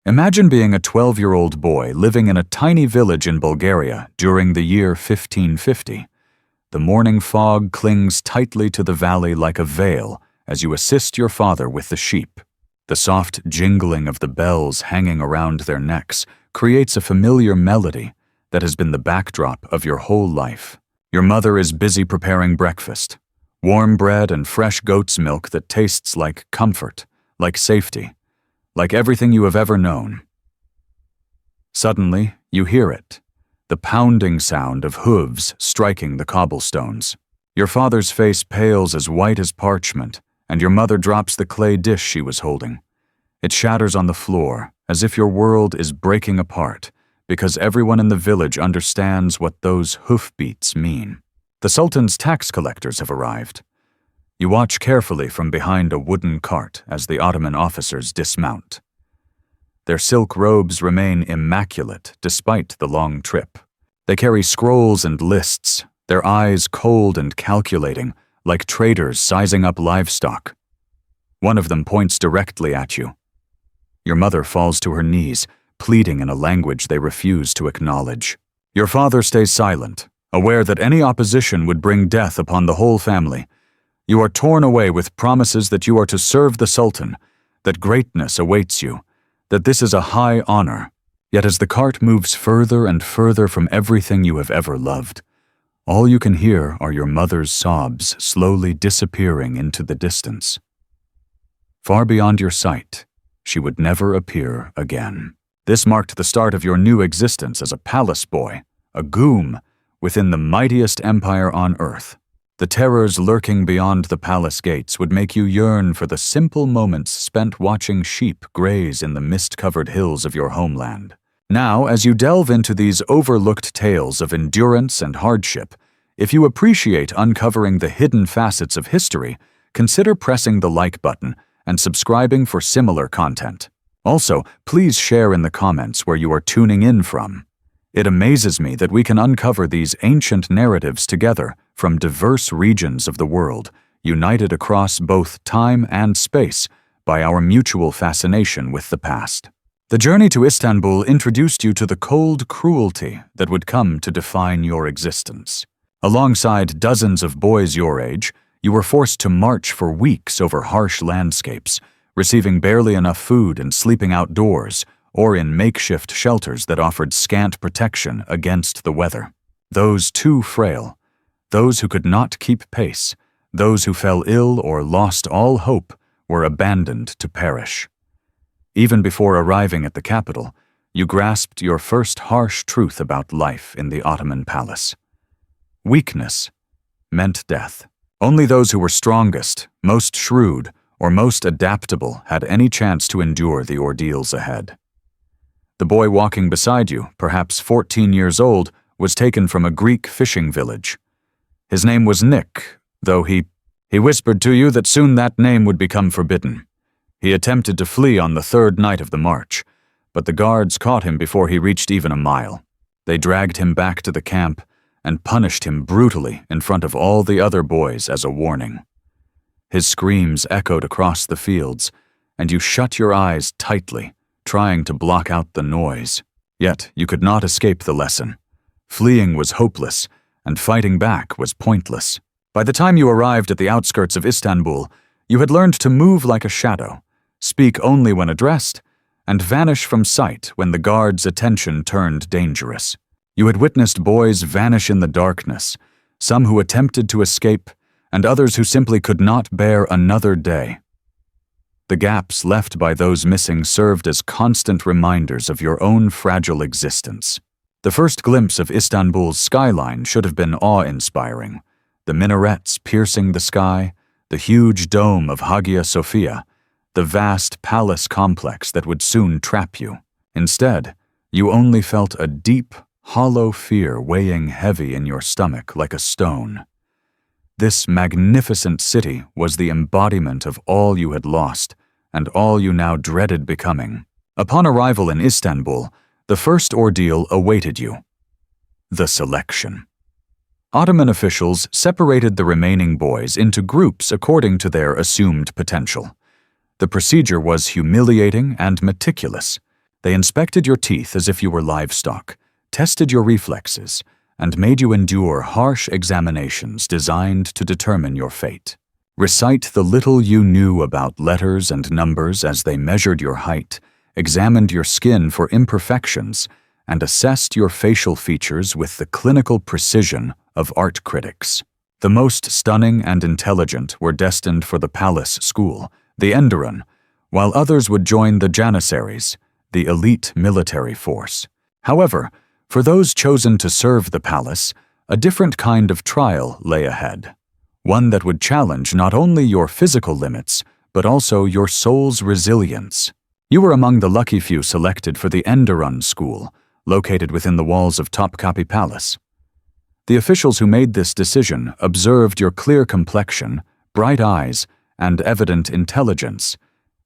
Imagine being a 12-year-old boy living in a tiny village in Bulgaria during the year 1550. The morning fog clings tightly to the valley like a veil as you assist your father with the sheep. The soft jingling of the bells hanging around their necks creates a familiar melody that has been the backdrop of your whole life. Your mother is busy preparing breakfast. Warm bread and fresh goat's milk that tastes like comfort, like safety, like everything you have ever known. Suddenly, you hear it, the pounding sound of hooves striking the cobblestones. Your father's face pales as white as parchment, and your mother drops the clay dish she was holding. It shatters on the floor, as if your world is breaking apart, because everyone in the village understands what those hoofbeats mean. The sultan's tax collectors have arrived. You watch carefully from behind a wooden cart as the Ottoman officers dismount. Their silk robes remain immaculate despite the long trip. They carry scrolls and lists, their eyes cold and calculating, like traders sizing up livestock. One of them points directly at you. Your mother falls to her knees, pleading in a language they refuse to acknowledge. Your father stays silent, aware that any opposition would bring death upon the whole family. You are torn away with promises that you are to serve the Sultan, that greatness awaits you, that this is a high honor. Yet as the cart moves further and further from everything you have ever loved, all you can hear are your mother's sobs slowly disappearing into the distance. Far beyond your sight, she would never appear again. This marked the start of your new existence as a palace boy, a goom, within the mightiest empire on earth. The terrors lurking beyond the palace gates would make you yearn for the simple moments spent watching sheep graze in the mist-covered hills of your homeland. Now, as you delve into these overlooked tales of endurance and hardship, if you appreciate uncovering the hidden facets of history, consider pressing the like button and subscribing for similar content. Also, please share in the comments where you are tuning in from. It amazes me that we can uncover these ancient narratives together from diverse regions of the world, united across both time and space by our mutual fascination with the past. The journey to Istanbul introduced you to the cold cruelty that would come to define your existence. Alongside dozens of boys your age, you were forced to march for weeks over harsh landscapes, receiving barely enough food and sleeping outdoors, or in makeshift shelters that offered scant protection against the weather. Those too frail, those who could not keep pace, those who fell ill or lost all hope, were abandoned to perish. Even before arriving at the capital, you grasped your first harsh truth about life in the Ottoman palace. Weakness meant death. Only those who were strongest, most shrewd, or most adaptable had any chance to endure the ordeals ahead. The boy walking beside you, perhaps 14 years old, was taken from a Greek fishing village. His name was Nick, though he whispered to you that soon that name would become forbidden. He attempted to flee on the third night of the march, but the guards caught him before he reached even a mile. They dragged him back to the camp and punished him brutally in front of all the other boys as a warning. His screams echoed across the fields, and you shut your eyes tightly, trying to block out the noise. Yet you could not escape the lesson. Fleeing was hopeless, and fighting back was pointless. By the time you arrived at the outskirts of Istanbul, you had learned to move like a shadow, speak only when addressed, and vanish from sight when the guard's attention turned dangerous. You had witnessed boys vanish in the darkness, some who attempted to escape, and others who simply could not bear another day. The gaps left by those missing served as constant reminders of your own fragile existence. The first glimpse of Istanbul's skyline should have been awe-inspiring. The minarets piercing the sky, the huge dome of Hagia Sophia, the vast palace complex that would soon trap you. Instead, you only felt a deep, hollow fear weighing heavy in your stomach like a stone. This magnificent city was the embodiment of all you had lost and all you now dreaded becoming. Upon arrival in Istanbul, the first ordeal awaited you: the selection. Ottoman officials separated the remaining boys into groups according to their assumed potential. The procedure was humiliating and meticulous. They inspected your teeth as if you were livestock, tested your reflexes, and made you endure harsh examinations designed to determine your fate. Recite the little you knew about letters and numbers as they measured your height, examined your skin for imperfections, and assessed your facial features with the clinical precision of art critics. The most stunning and intelligent were destined for the palace school, the Enderun, while others would join the Janissaries, the elite military force. However, for those chosen to serve the palace, a different kind of trial lay ahead. One that would challenge not only your physical limits, but also your soul's resilience. You were among the lucky few selected for the Enderun school, located within the walls of Topkapi Palace. The officials who made this decision observed your clear complexion, bright eyes, and evident intelligence,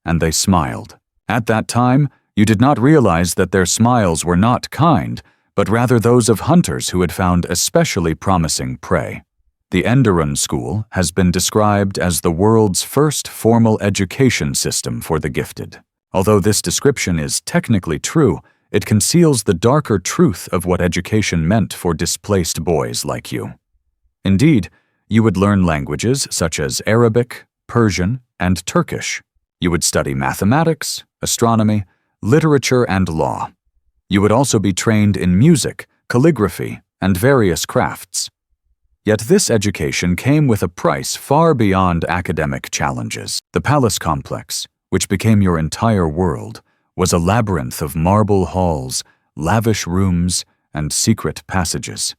and they smiled. At that time, you did not realize that their smiles were not kind, but rather those of hunters who had found especially promising prey. The Enderun School has been described as the world's first formal education system for the gifted. Although this description is technically true, it conceals the darker truth of what education meant for displaced boys like you. Indeed, you would learn languages such as Arabic, Persian, and Turkish. You would study mathematics, astronomy, literature, and law. You would also be trained in music, calligraphy, and various crafts. Yet this education came with a price far beyond academic challenges. The palace complex, which became your entire world, was a labyrinth of marble halls, lavish rooms, and secret passages.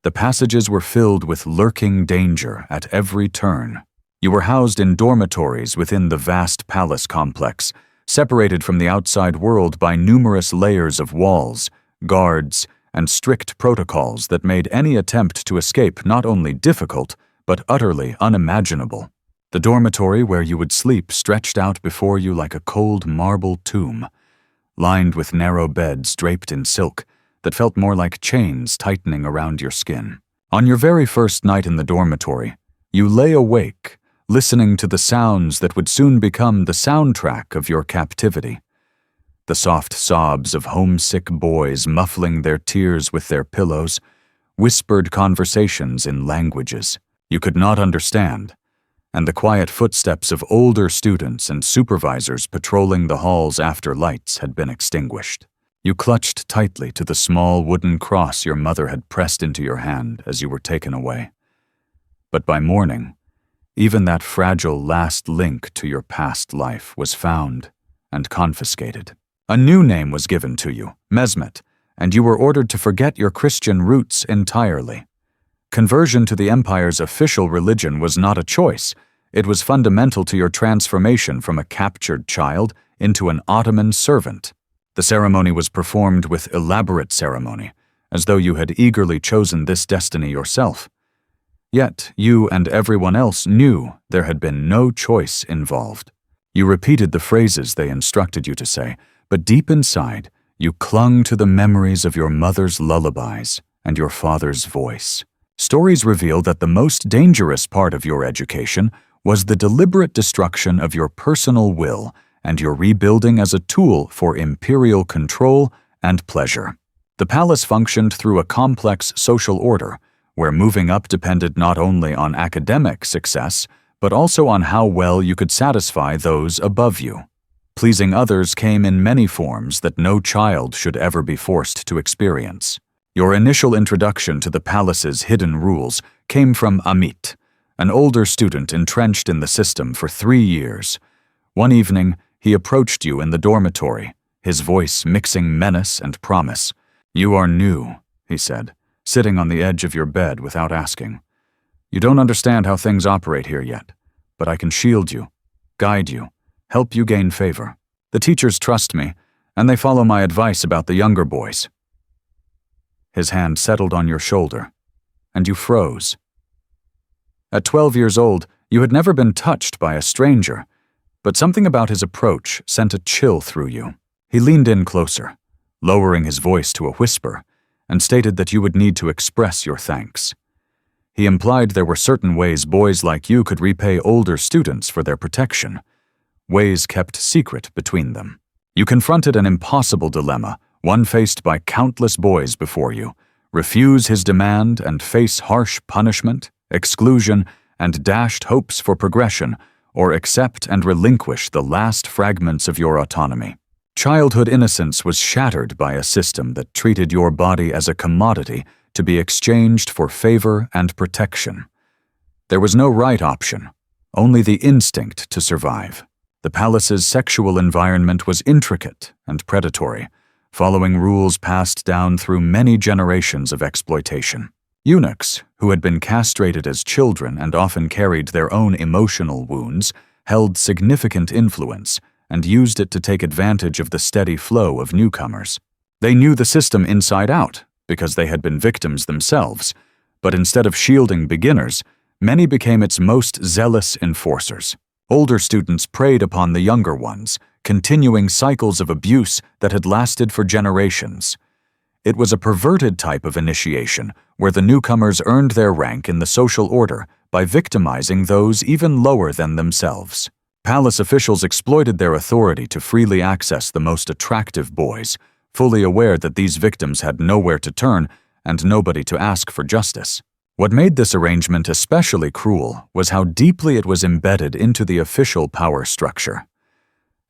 The passages were filled with lurking danger at every turn. You were housed in dormitories within the vast palace complex, separated from the outside world by numerous layers of walls, guards, and strict protocols that made any attempt to escape not only difficult, but utterly unimaginable. The dormitory where you would sleep stretched out before you like a cold marble tomb, lined with narrow beds draped in silk that felt more like chains tightening around your skin. On your very first night in the dormitory, you lay awake, listening to the sounds that would soon become the soundtrack of your captivity. The soft sobs of homesick boys muffling their tears with their pillows, whispered conversations in languages you could not understand, and the quiet footsteps of older students and supervisors patrolling the halls after lights had been extinguished. You clutched tightly to the small wooden cross your mother had pressed into your hand as you were taken away. But by morning, even that fragile last link to your past life was found and confiscated. A new name was given to you, Mesmet, and you were ordered to forget your Christian roots entirely. Conversion to the empire's official religion was not a choice. It was fundamental to your transformation from a captured child into an Ottoman servant. The ceremony was performed with elaborate ceremony, as though you had eagerly chosen this destiny yourself. Yet you and everyone else knew there had been no choice involved. You repeated the phrases they instructed you to say, but deep inside, you clung to the memories of your mother's lullabies and your father's voice. Stories reveal that the most dangerous part of your education was the deliberate destruction of your personal will and your rebuilding as a tool for imperial control and pleasure. The palace functioned through a complex social order, where moving up depended not only on academic success, but also on how well you could satisfy those above you. Pleasing others came in many forms that no child should ever be forced to experience. Your initial introduction to the palace's hidden rules came from Amit, an older student entrenched in the system for 3 years. One evening, he approached you in the dormitory, his voice mixing menace and promise. "You are new," he said, sitting on the edge of your bed without asking. "You don't understand how things operate here yet, but I can shield you, guide you, help you gain favor. The teachers trust me, and they follow my advice about the younger boys." His hand settled on your shoulder, and you froze. At 12 years old, you had never been touched by a stranger, but something about his approach sent a chill through you. He leaned in closer, lowering his voice to a whisper, and stated that you would need to express your thanks. He implied there were certain ways boys like you could repay older students for their protection, ways kept secret between them. You confronted an impossible dilemma, one faced by countless boys before you. Refuse his demand and face harsh punishment, exclusion, and dashed hopes for progression, or accept and relinquish the last fragments of your autonomy. Childhood innocence was shattered by a system that treated your body as a commodity to be exchanged for favor and protection. There was no right option, only the instinct to survive. The palace's sexual environment was intricate and predatory, following rules passed down through many generations of exploitation. Eunuchs, who had been castrated as children and often carried their own emotional wounds, held significant influence and used it to take advantage of the steady flow of newcomers. They knew the system inside out because they had been victims themselves, but instead of shielding beginners, many became its most zealous enforcers. Older students preyed upon the younger ones, continuing cycles of abuse that had lasted for generations. It was a perverted type of initiation where the newcomers earned their rank in the social order by victimizing those even lower than themselves. Palace officials exploited their authority to freely access the most attractive boys, fully aware that these victims had nowhere to turn and nobody to ask for justice. What made this arrangement especially cruel was how deeply it was embedded into the official power structure.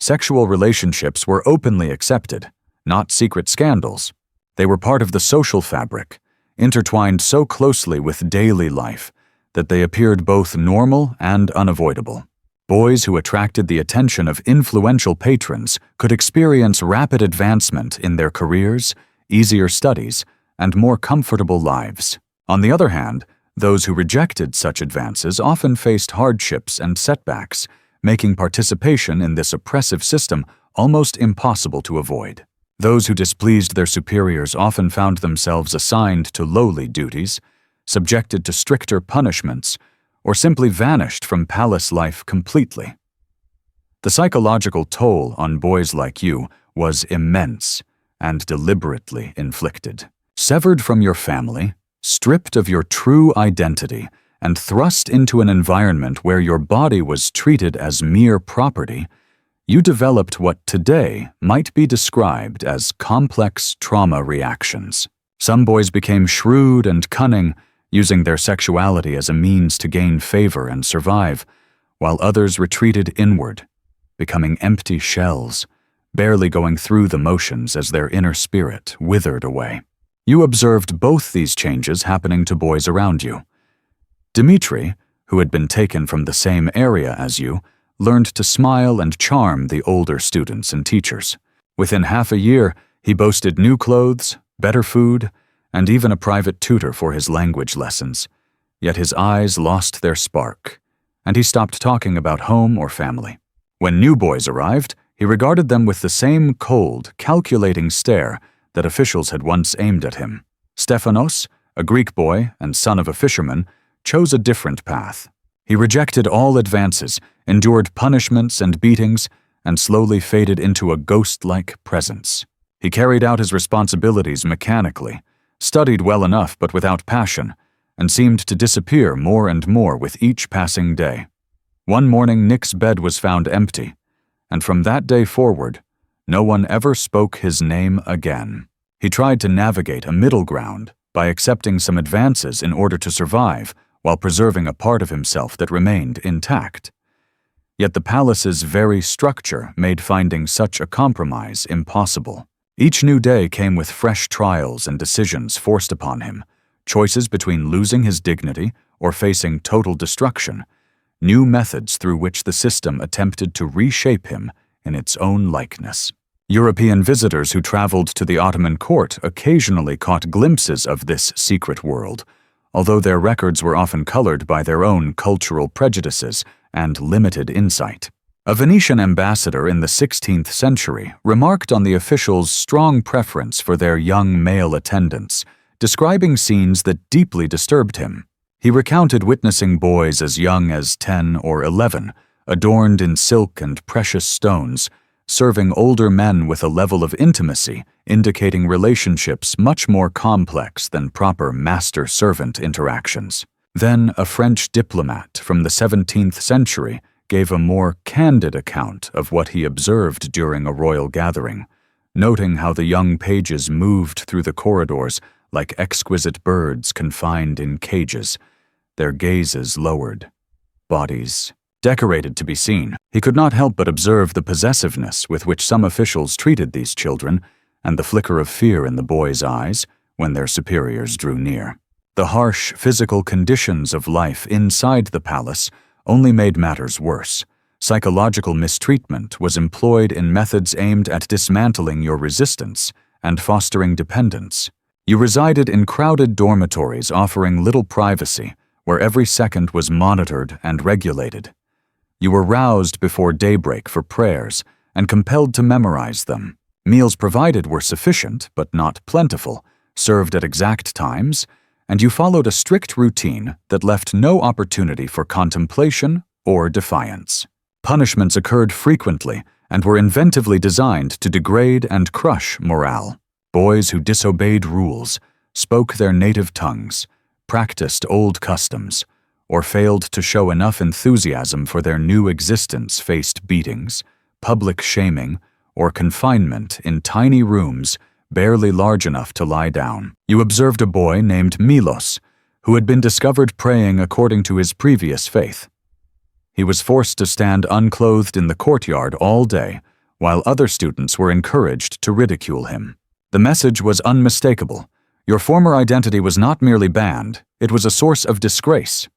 Sexual relationships were openly accepted, not secret scandals. They were part of the social fabric, intertwined so closely with daily life that they appeared both normal and unavoidable. Boys who attracted the attention of influential patrons could experience rapid advancement in their careers, easier studies, and more comfortable lives. On the other hand, those who rejected such advances often faced hardships and setbacks, making participation in this oppressive system almost impossible to avoid. Those who displeased their superiors often found themselves assigned to lowly duties, subjected to stricter punishments, or simply vanished from palace life completely. The psychological toll on boys like you was immense and deliberately inflicted. Severed from your family, stripped of your true identity, and thrust into an environment where your body was treated as mere property, you developed what today might be described as complex trauma reactions. Some boys became shrewd and cunning, using their sexuality as a means to gain favor and survive, while others retreated inward, becoming empty shells, barely going through the motions as their inner spirit withered away. You observed both these changes happening to boys around you. Dmitri, who had been taken from the same area as you, learned to smile and charm the older students and teachers. Within half a year, he boasted new clothes, better food, and even a private tutor for his language lessons. Yet his eyes lost their spark, and he stopped talking about home or family. When new boys arrived, he regarded them with the same cold, calculating stare that officials had once aimed at him. Stefanos, a Greek boy and son of a fisherman, chose a different path. He rejected all advances, endured punishments and beatings, and slowly faded into a ghost-like presence. He carried out his responsibilities mechanically, studied well enough but without passion, and seemed to disappear more and more with each passing day. One morning, Nick's bed was found empty, and from that day forward, no one ever spoke his name again. He tried to navigate a middle ground by accepting some advances in order to survive, while preserving a part of himself that remained intact. Yet the palace's very structure made finding such a compromise impossible. Each new day came with fresh trials and decisions forced upon him, choices between losing his dignity or facing total destruction, new methods through which the system attempted to reshape him in its own likeness. European visitors who traveled to the Ottoman court occasionally caught glimpses of this secret world, although their records were often colored by their own cultural prejudices and limited insight. A Venetian ambassador in the 16th century remarked on the officials' strong preference for their young male attendants, describing scenes that deeply disturbed him. He recounted witnessing boys as young as 10 or 11, adorned in silk and precious stones, serving older men with a level of intimacy indicating relationships much more complex than proper master-servant interactions. Then a French diplomat from the 17th century gave a more candid account of what he observed during a royal gathering, noting how the young pages moved through the corridors like exquisite birds confined in cages, their gazes lowered, bodies decorated to be seen. He could not help but observe the possessiveness with which some officials treated these children and the flicker of fear in the boys' eyes when their superiors drew near. The harsh physical conditions of life inside the palace only made matters worse. Psychological mistreatment was employed in methods aimed at dismantling your resistance and fostering dependence. You resided in crowded dormitories offering little privacy, where every second was monitored and regulated. You were roused before daybreak for prayers and compelled to memorize them. Meals provided were sufficient but not plentiful, served at exact times, and you followed a strict routine that left no opportunity for contemplation or defiance. Punishments occurred frequently and were inventively designed to degrade and crush morale. Boys who disobeyed rules, spoke their native tongues, practiced old customs, or failed to show enough enthusiasm for their new existence faced beatings, public shaming, or confinement in tiny rooms barely large enough to lie down. You observed a boy named Milos, who had been discovered praying according to his previous faith. He was forced to stand unclothed in the courtyard all day, while other students were encouraged to ridicule him. The message was unmistakable. Your former identity was not merely banned, it was a source of disgrace.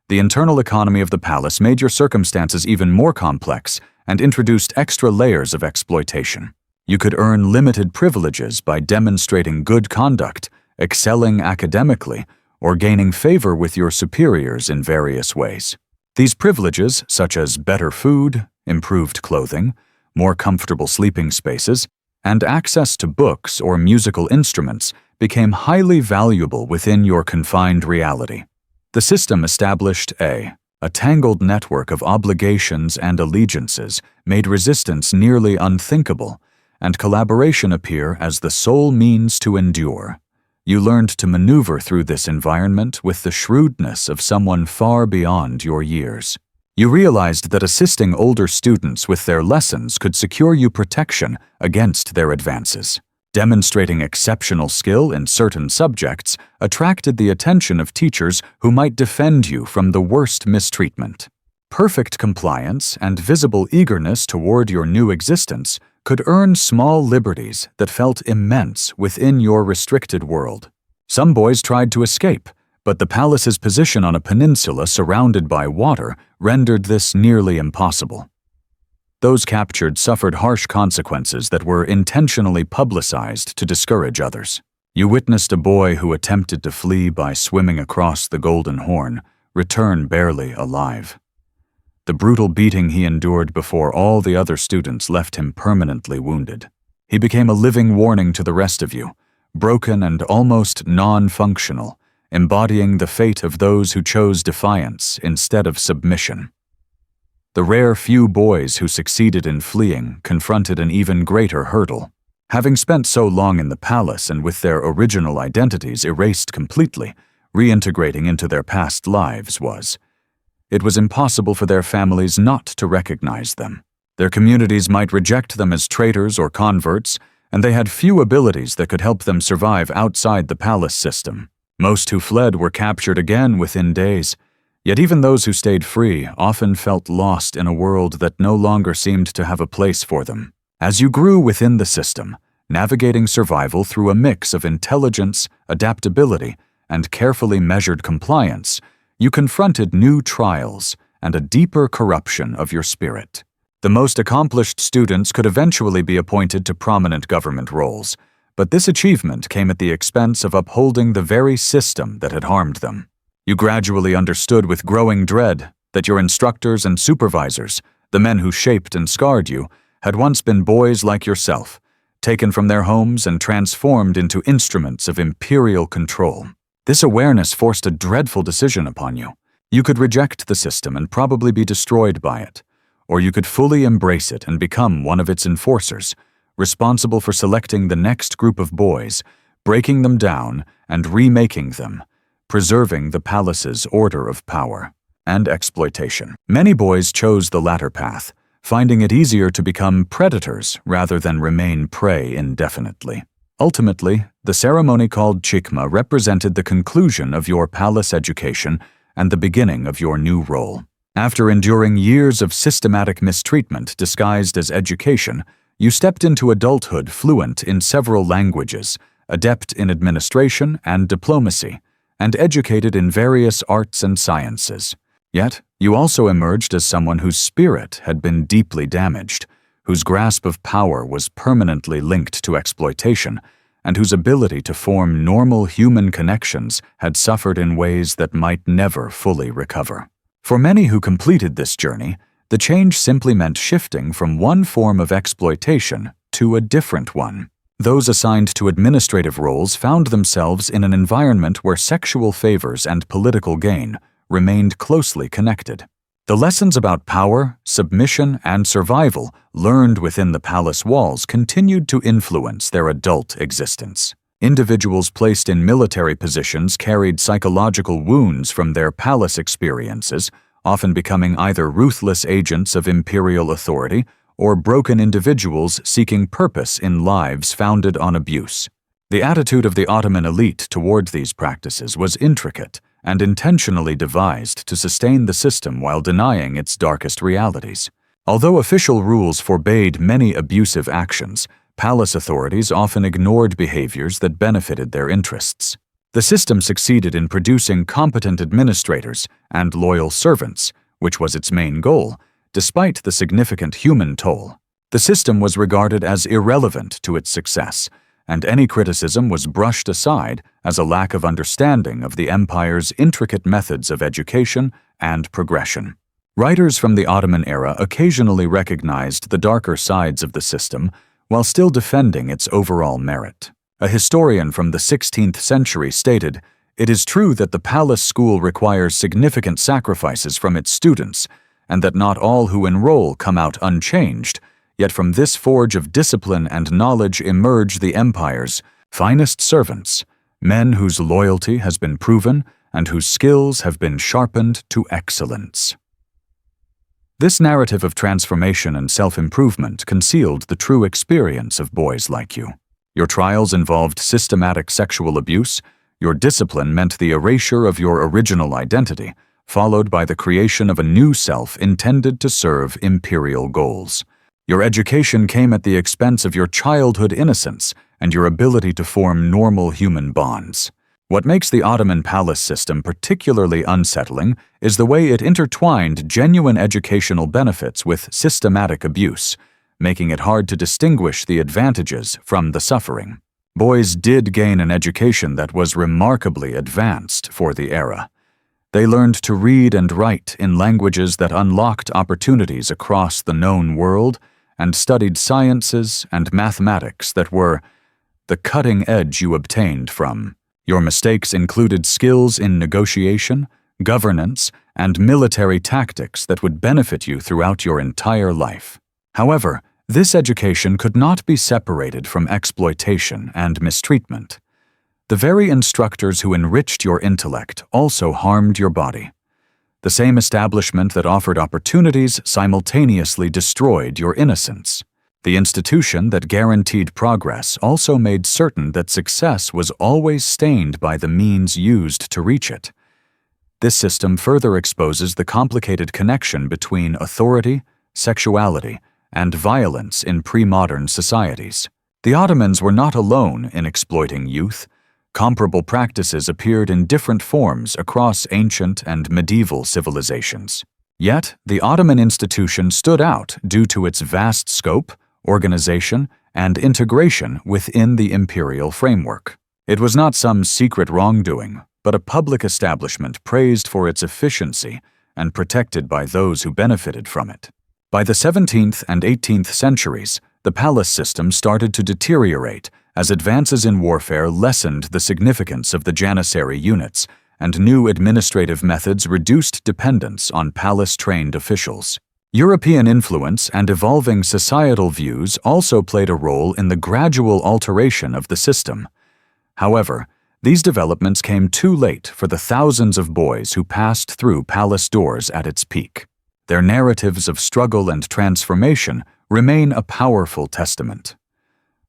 The internal economy of the palace made your circumstances even more complex and introduced extra layers of exploitation. You could earn limited privileges by demonstrating good conduct, excelling academically, or gaining favor with your superiors in various ways. These privileges, such as better food, improved clothing, more comfortable sleeping spaces, and access to books or musical instruments, became highly valuable within your confined reality. The system established a tangled network of obligations and allegiances made resistance nearly unthinkable, and collaboration appear as the sole means to endure. You learned to maneuver through this environment with the shrewdness of someone far beyond your years. You realized that assisting older students with their lessons could secure you protection against their advances. Demonstrating exceptional skill in certain subjects attracted the attention of teachers who might defend you from the worst mistreatment. Perfect compliance and visible eagerness toward your new existence could earn small liberties that felt immense within your restricted world. Some boys tried to escape, but the palace's position on a peninsula surrounded by water rendered this nearly impossible. Those captured suffered harsh consequences that were intentionally publicized to discourage others. You witnessed a boy who attempted to flee by swimming across the Golden Horn return barely alive. The brutal beating he endured before all the other students left him permanently wounded. He became a living warning to the rest of you, broken and almost non-functional, embodying the fate of those who chose defiance instead of submission. The rare few boys who succeeded in fleeing confronted an even greater hurdle. Having spent so long in the palace and with their original identities erased completely, reintegrating into their past lives It was impossible for their families not to recognize them. Their communities might reject them as traitors or converts, and they had few abilities that could help them survive outside the palace system. Most who fled were captured again within days, yet even those who stayed free often felt lost in a world that no longer seemed to have a place for them. As you grew within the system, navigating survival through a mix of intelligence, adaptability, and carefully measured compliance, you confronted new trials and a deeper corruption of your spirit. The most accomplished students could eventually be appointed to prominent government roles, but this achievement came at the expense of upholding the very system that had harmed them. You gradually understood with growing dread that your instructors and supervisors, the men who shaped and scarred you, had once been boys like yourself, taken from their homes and transformed into instruments of imperial control. This awareness forced a dreadful decision upon you. You could reject the system and probably be destroyed by it, or you could fully embrace it and become one of its enforcers, responsible for selecting the next group of boys, breaking them down and remaking them, preserving the palace's order of power. and exploitation. Many boys chose the latter path, finding it easier to become predators rather than remain prey indefinitely. Ultimately, the ceremony called chikma represented the conclusion of your palace education and the beginning of your new role. After enduring years of systematic mistreatment disguised as education, you stepped into adulthood fluent in several languages, adept in administration and diplomacy, and educated in various arts and sciences. Yet, you also emerged as someone whose spirit had been deeply damaged, whose grasp of power was permanently linked to exploitation, and whose ability to form normal human connections had suffered in ways that might never fully recover. For many who completed this journey, the change simply meant shifting from one form of exploitation to a different one. Those assigned to administrative roles found themselves in an environment where sexual favors and political gain remained closely connected. The lessons about power, submission, and survival learned within the palace walls continued to influence their adult existence. Individuals placed in military positions carried psychological wounds from their palace experiences, often becoming either ruthless agents of imperial authority or broken individuals seeking purpose in lives founded on abuse. The attitude of the Ottoman elite towards these practices was intricate and intentionally devised to sustain the system while denying its darkest realities. Although official rules forbade many abusive actions, palace authorities often ignored behaviors that benefited their interests. The system succeeded in producing competent administrators and loyal servants, which was its main goal, despite the significant human toll. The system was regarded as irrelevant to its success, and any criticism was brushed aside as a lack of understanding of the empire's intricate methods of education and progression. Writers from the Ottoman era occasionally recognized the darker sides of the system while still defending its overall merit. A historian from the 16th century stated, "It is true that the palace school requires significant sacrifices from its students, and that not all who enroll come out unchanged, yet from this forge of discipline and knowledge emerge the empire's finest servants, men whose loyalty has been proven and whose skills have been sharpened to excellence." This narrative of transformation and self-improvement concealed the true experience of boys like you. Your trials involved systematic sexual abuse, your discipline meant the erasure of your original identity, followed by the creation of a new self intended to serve imperial goals. Your education came at the expense of your childhood innocence and your ability to form normal human bonds. What makes the Ottoman palace system particularly unsettling is the way it intertwined genuine educational benefits with systematic abuse, making it hard to distinguish the advantages from the suffering. Boys did gain an education that was remarkably advanced for the era. They learned to read and write in languages that unlocked opportunities across the known world and studied sciences and mathematics that were the cutting edge you obtained from. Your mistakes included skills in negotiation, governance, and military tactics that would benefit you throughout your entire life. However, this education could not be separated from exploitation and mistreatment. The very instructors who enriched your intellect also harmed your body. The same establishment that offered opportunities simultaneously destroyed your innocence. The institution that guaranteed progress also made certain that success was always stained by the means used to reach it. This system further exposes the complicated connection between authority, sexuality, and violence in pre-modern societies. The Ottomans were not alone in exploiting youth. Comparable practices appeared in different forms across ancient and medieval civilizations. Yet, the Ottoman institution stood out due to its vast scope, organization, and integration within the imperial framework. It was not some secret wrongdoing, but a public establishment praised for its efficiency and protected by those who benefited from it. By the 17th and 18th centuries, the palace system started to deteriorate as advances in warfare lessened the significance of the janissary units, and new administrative methods reduced dependence on palace-trained officials. European influence and evolving societal views also played a role in the gradual alteration of the system. However, These developments came too late for the thousands of boys who passed through palace doors at its peak. Their narratives of struggle and transformation remain a powerful testament.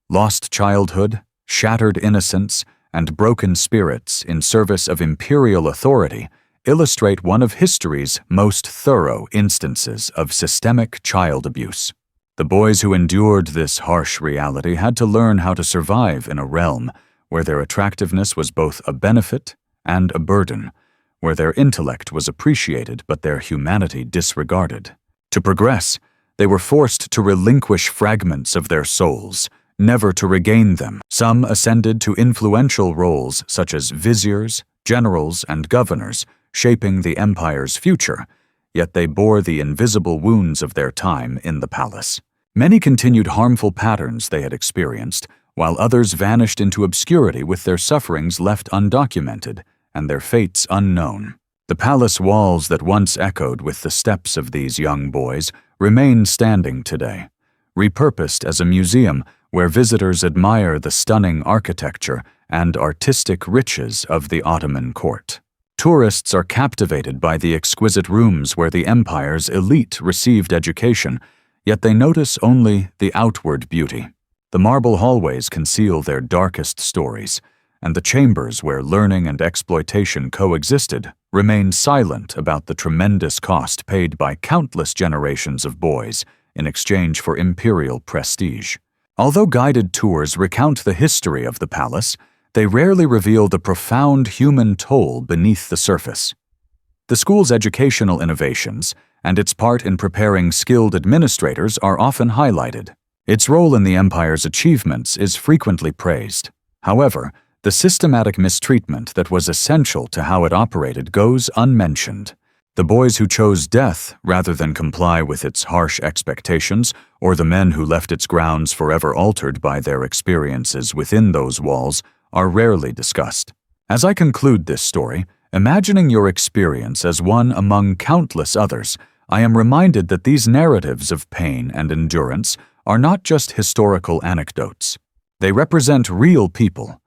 Lost childhood, shattered innocence, and broken spirits in service of imperial authority illustrate one of history's most thorough instances of systemic child abuse. The boys who endured this harsh reality had to learn how to survive in a realm where their attractiveness was both a benefit and a burden, where their intellect was appreciated but their humanity disregarded. To progress, they were forced to relinquish fragments of their souls, never to regain them. Some ascended to influential roles such as viziers, generals, and governors, shaping the empire's future, yet they bore the invisible wounds of their time in the palace. Many continued harmful patterns they had experienced, while others vanished into obscurity with their sufferings left undocumented and their fates unknown. The palace walls that once echoed with the steps of these young boys remain standing today, repurposed as a museum where visitors admire the stunning architecture and artistic riches of the Ottoman court. Tourists are captivated by the exquisite rooms where the empire's elite received education, yet they notice only the outward beauty. The marble hallways conceal their darkest stories, and the chambers where learning and exploitation coexisted remain silent about the tremendous cost paid by countless generations of boys in exchange for imperial prestige. Although guided tours recount the history of the palace, they rarely reveal the profound human toll beneath the surface. The school's educational innovations and its part in preparing skilled administrators are often highlighted. Its role in the empire's achievements is frequently praised. However, the systematic mistreatment that was essential to how it operated goes unmentioned. The boys who chose death rather than comply with its harsh expectations, or the men who left its grounds forever altered by their experiences within those walls, are rarely discussed. As I conclude this story, imagining your experience as one among countless others, I am reminded that these narratives of pain and endurance are not just historical anecdotes. They represent real people,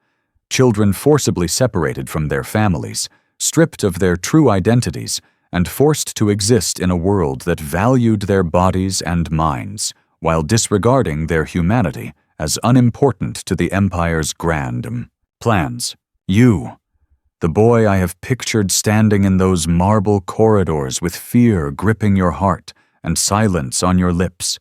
children forcibly separated from their families, stripped of their true identities, and forced to exist in a world that valued their bodies and minds, while disregarding their humanity as unimportant to the empire's grand plans. You, the boy I have pictured standing in those marble corridors with fear gripping your heart and silence on your lips,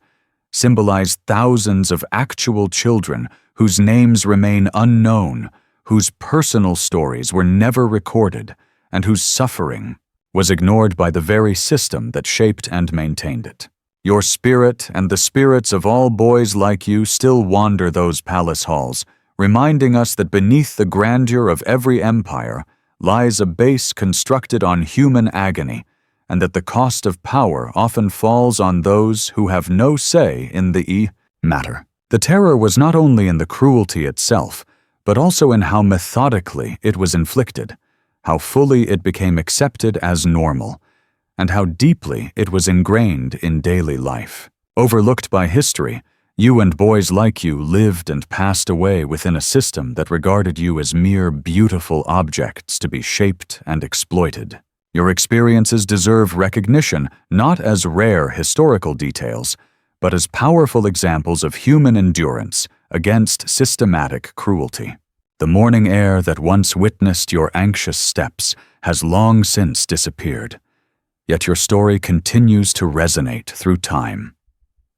symbolize thousands of actual children whose names remain unknown, whose personal stories were never recorded, and whose suffering was ignored by the very system that shaped and maintained it. Your spirit and the spirits of all boys like you still wander those palace halls, reminding us that beneath the grandeur of every empire lies a base constructed on human agony, and that the cost of power often falls on those who have no say in the matter. The terror was not only in the cruelty itself, but also in how methodically it was inflicted, how fully it became accepted as normal, and how deeply it was ingrained in daily life. Overlooked by history, you and boys like you lived and passed away within a system that regarded you as mere beautiful objects to be shaped and exploited. Your experiences deserve recognition not as rare historical details, but as powerful examples of human endurance against systematic cruelty. The morning air that once witnessed your anxious steps has long since disappeared, yet your story continues to resonate through time,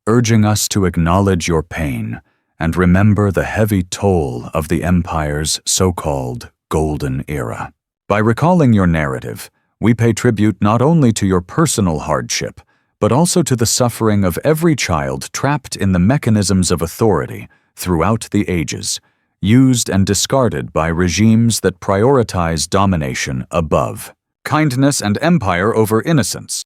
urging us to acknowledge your pain and remember the heavy toll of the empire's so-called golden era. By recalling your narrative, we pay tribute not only to your personal hardship, but also to the suffering of every child trapped in the mechanisms of authority throughout the ages, used and discarded by regimes that prioritize domination above kindness and empire over innocence.